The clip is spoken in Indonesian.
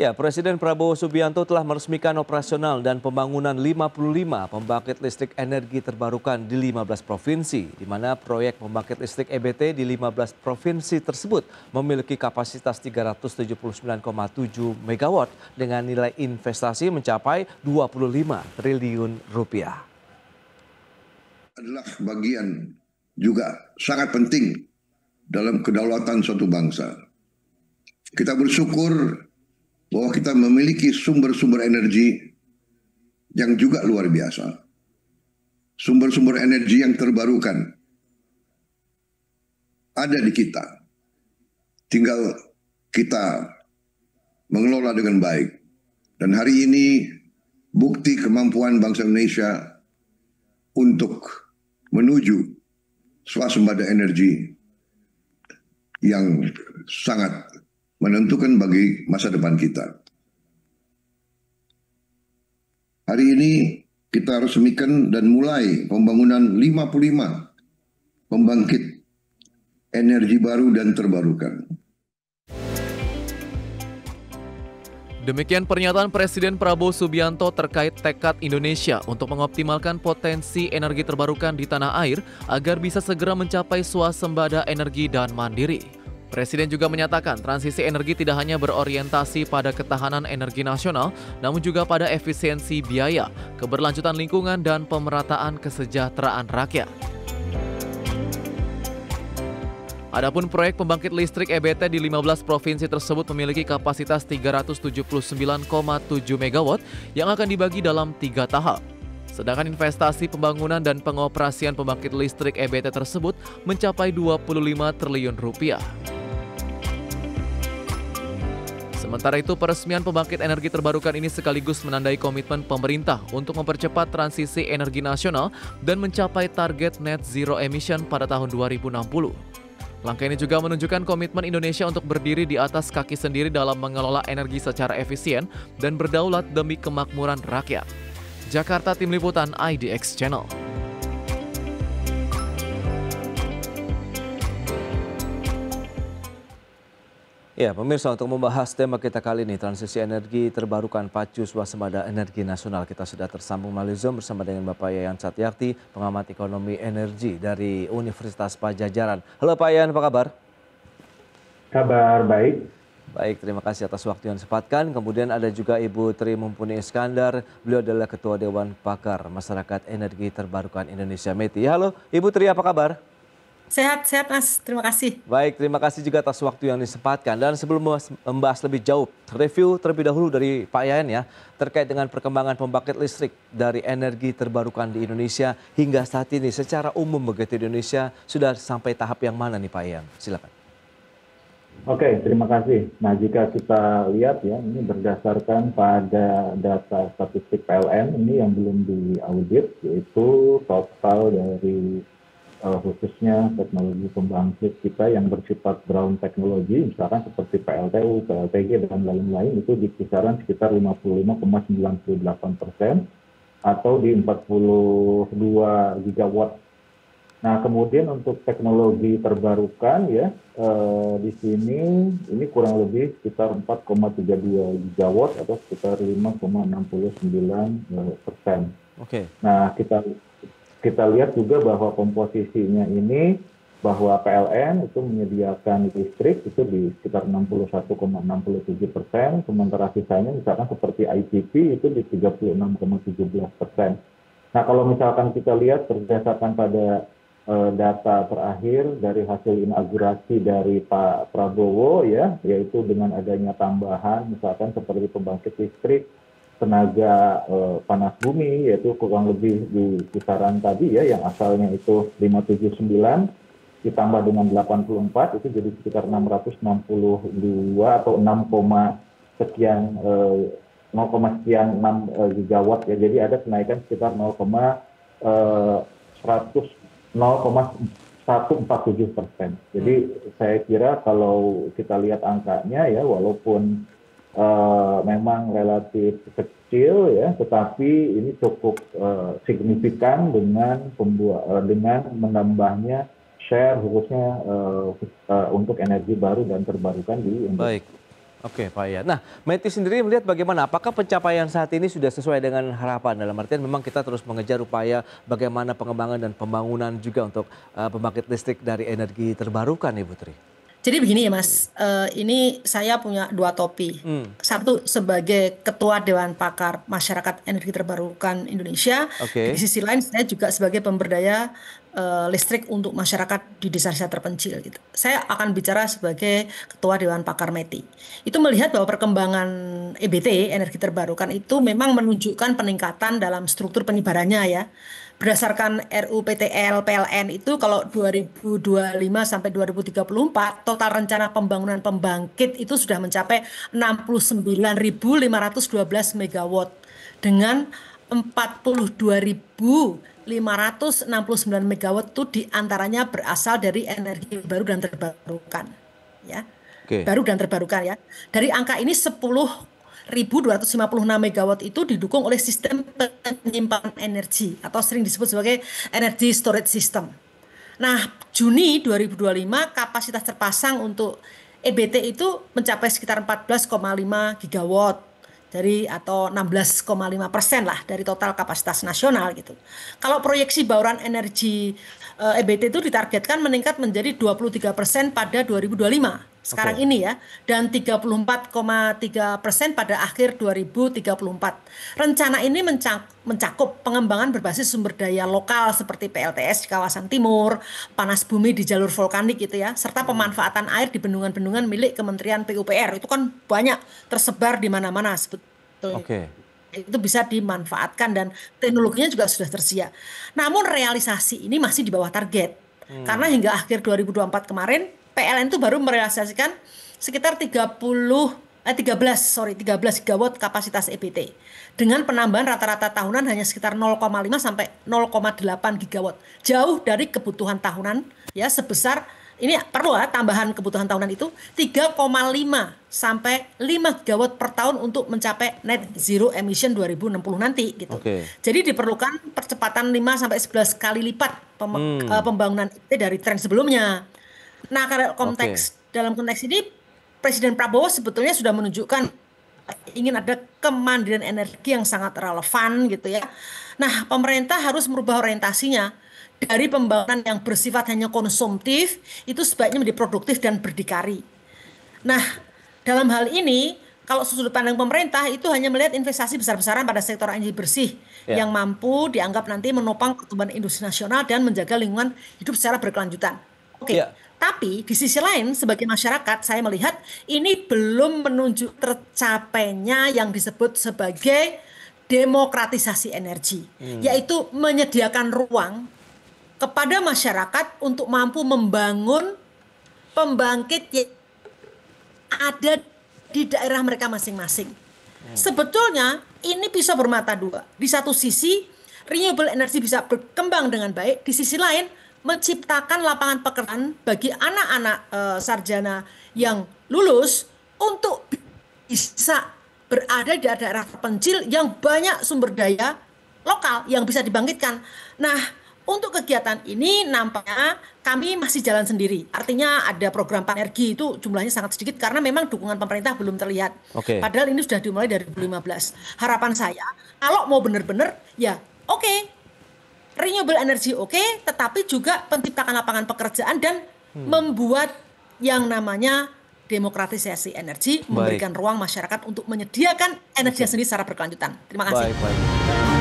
Ya, Presiden Prabowo Subianto telah meresmikan operasional dan pembangunan 55 pembangkit listrik energi terbarukan di 15 provinsi, di mana proyek pembangkit listrik EBT di 15 provinsi tersebut memiliki kapasitas 379,7 megawatt dengan nilai investasi mencapai 25 triliun rupiah. Adalah bagian juga sangat penting dalam kedaulatan suatu bangsa. Kita bersyukur bahwa kita memiliki sumber-sumber energi yang juga luar biasa. Sumber-sumber energi yang terbarukan ada di kita. Tinggal kita mengelola dengan baik. Dan hari ini bukti kemampuan bangsa Indonesia untuk menuju swasembada energi yang sangat menentukan bagi masa depan kita. Hari ini kita resmikan dan mulai pembangunan 55 pembangkit energi baru dan terbarukan. Demikian pernyataan Presiden Prabowo Subianto terkait tekad Indonesia untuk mengoptimalkan potensi energi terbarukan di tanah air agar bisa segera mencapai swasembada energi dan mandiri. Presiden juga menyatakan transisi energi tidak hanya berorientasi pada ketahanan energi nasional, namun juga pada efisiensi biaya, keberlanjutan lingkungan, dan pemerataan kesejahteraan rakyat. Adapun proyek pembangkit listrik EBT di 15 provinsi tersebut memiliki kapasitas 379,7 megawatt yang akan dibagi dalam 3 tahap. Sedangkan investasi pembangunan dan pengoperasian pembangkit listrik EBT tersebut mencapai 25 triliun rupiah. Sementara itu, peresmian pembangkit energi terbarukan ini sekaligus menandai komitmen pemerintah untuk mempercepat transisi energi nasional dan mencapai target net zero emission pada tahun 2060. Langkah ini juga menunjukkan komitmen Indonesia untuk berdiri di atas kaki sendiri dalam mengelola energi secara efisien dan berdaulat demi kemakmuran rakyat. Jakarta, Tim Liputan IDX Channel. Ya, pemirsa, untuk membahas tema kita kali ini, transisi energi terbarukan pacu swasembada energi nasional, kita sudah tersambung melalui Zoom bersama dengan Bapak Yayan Satyakti, pengamat ekonomi energi dari Universitas Padjadjaran. Halo Pak Yayan, apa kabar? Kabar baik. Baik, terima kasih atas waktu yang disempatkan. Kemudian ada juga Ibu Tri Mumpuni Iskandar, beliau adalah Ketua Dewan Pakar Masyarakat Energi Terbarukan Indonesia METI. Halo Ibu Tri, apa kabar? Sehat Mas, terima kasih. Baik, terima kasih juga atas waktu yang disempatkan. Dan sebelum membahas lebih jauh, review terlebih dahulu dari Pak Yayan ya, terkait dengan perkembangan pembangkit listrik dari energi terbarukan di Indonesia hingga saat ini. Secara umum begitu di Indonesia sudah sampai tahap yang mana nih Pak Yayan? Silakan. Oke, terima kasih. Nah, jika kita lihat ya, ini berdasarkan pada data statistik PLN ini yang belum diaudit, yaitu total dari khususnya teknologi pembangkit kita yang bersifat brown teknologi, misalkan seperti PLTU, PLTG, dan lain-lain, itu di kisaran sekitar 55,98% atau di 42 gigawatt. Nah, kemudian untuk teknologi terbarukan ya, di sini ini kurang lebih sekitar 4,32 gigawatt atau sekitar 5,69%. Oke. Nah, kita lihat juga bahwa komposisinya ini, bahwa PLN itu menyediakan listrik itu di sekitar 61,67%, sementara sisanya misalkan seperti IPP itu di 36,17%. Nah, kalau misalkan kita lihat berdasarkan pada data terakhir dari hasil inaugurasi dari Pak Prabowo ya, yaitu dengan adanya tambahan misalkan seperti pembangkit listrik tenaga panas bumi, yaitu kurang lebih di kisaran tadi ya, yang asalnya itu 579 ditambah dengan 84 itu jadi sekitar 662 atau 0, sekian 6 gigawatt ya. Jadi ada kenaikan sekitar 0,147%. Jadi saya kira kalau kita lihat angkanya ya, walaupun memang relatif kecil ya, tetapi ini cukup signifikan dengan menambahnya share khususnya untuk energi baru dan terbarukan di Indonesia. Baik. Oke, Pak ya. Nah, Meti sendiri melihat bagaimana? Apakah pencapaian saat ini sudah sesuai dengan harapan? Dalam artian memang kita terus mengejar upaya bagaimana pengembangan dan pembangunan juga untuk pembangkit listrik dari energi terbarukan, Ibu Tri. Jadi begini ya Mas, ini saya punya dua topi. Satu sebagai Ketua Dewan Pakar Masyarakat Energi Terbarukan Indonesia. Oke. Di sisi lain saya juga sebagai pemberdaya listrik untuk masyarakat di desa-desa terpencil gitu. Saya akan bicara sebagai Ketua Dewan Pakar METI. Itu melihat bahwa perkembangan EBT, energi terbarukan itu memang menunjukkan peningkatan dalam struktur penyebarannya ya. Berdasarkan RUPTL PLN itu kalau 2025 sampai 2034 total rencana pembangunan pembangkit itu sudah mencapai 69.512 megawatt dengan 42.569 megawatt itu diantaranya berasal dari energi baru dan terbarukan ya. Baru dan terbarukan ya. Dari angka ini 10.256 megawatt itu didukung oleh sistem penyimpanan energi atau sering disebut sebagai energy storage system. Nah, Juni 2025 kapasitas terpasang untuk EBT itu mencapai sekitar 14,5 gigawatt dari atau 16,5% lah dari total kapasitas nasional gitu. Kalau proyeksi bauran energi EBT itu ditargetkan meningkat menjadi 23% pada 2025. Sekarang ini ya, dan 34,3% pada akhir 2034. Rencana ini mencakup pengembangan berbasis sumber daya lokal seperti PLTS di kawasan timur, panas bumi di jalur vulkanik gitu ya, serta pemanfaatan air di bendungan-bendungan milik Kementerian PUPR. Itu kan banyak tersebar di mana-mana sebetulnya. Itu bisa dimanfaatkan dan teknologinya juga sudah tersedia. Namun realisasi ini masih di bawah target. Karena hingga akhir 2024 kemarin PLN itu baru merealisasikan sekitar 13 gigawatt kapasitas EBT dengan penambahan rata-rata tahunan hanya sekitar 0,5 sampai 0,8 gigawatt. Jauh dari kebutuhan tahunan ya sebesar ini perlu ya tambahan kebutuhan tahunan itu 3,5 sampai 5 gigawatt per tahun untuk mencapai net zero emission 2060 nanti gitu. Jadi diperlukan percepatan 5 sampai 11 kali lipat pembangunan EBT dari tren sebelumnya. Nah, karena dalam konteks ini Presiden Prabowo sebetulnya sudah menunjukkan ingin ada kemandirian energi yang sangat relevan gitu ya. Nah, pemerintah harus merubah orientasinya dari pembangunan yang bersifat hanya konsumtif itu sebaiknya menjadi produktif dan berdikari. Nah, dalam hal ini kalau sudut pandang pemerintah itu hanya melihat investasi besar-besaran pada sektor energi bersih yang mampu dianggap nanti menopang pertumbuhan industri nasional dan menjaga lingkungan hidup secara berkelanjutan. Tapi di sisi lain sebagai masyarakat saya melihat ini belum menunjuk tercapainya yang disebut sebagai demokratisasi energi, yaitu menyediakan ruang kepada masyarakat untuk mampu membangun pembangkit yang ada di daerah mereka masing-masing. Sebetulnya ini bisa bermata dua. Di satu sisi renewable energy bisa berkembang dengan baik, di sisi lain menciptakan lapangan pekerjaan bagi anak-anak sarjana yang lulus untuk bisa berada di daerah terpencil yang banyak sumber daya lokal yang bisa dibangkitkan. Nah, untuk kegiatan ini nampaknya kami masih jalan sendiri. Artinya ada program Panergi itu jumlahnya sangat sedikit karena memang dukungan pemerintah belum terlihat. Padahal ini sudah dimulai dari 2015. Harapan saya kalau mau benar-benar ya renewable energy tetapi juga menciptakan lapangan pekerjaan dan membuat yang namanya demokratisasi energi, memberikan ruang masyarakat untuk menyediakan energi sendiri secara berkelanjutan. Terima kasih. Baik.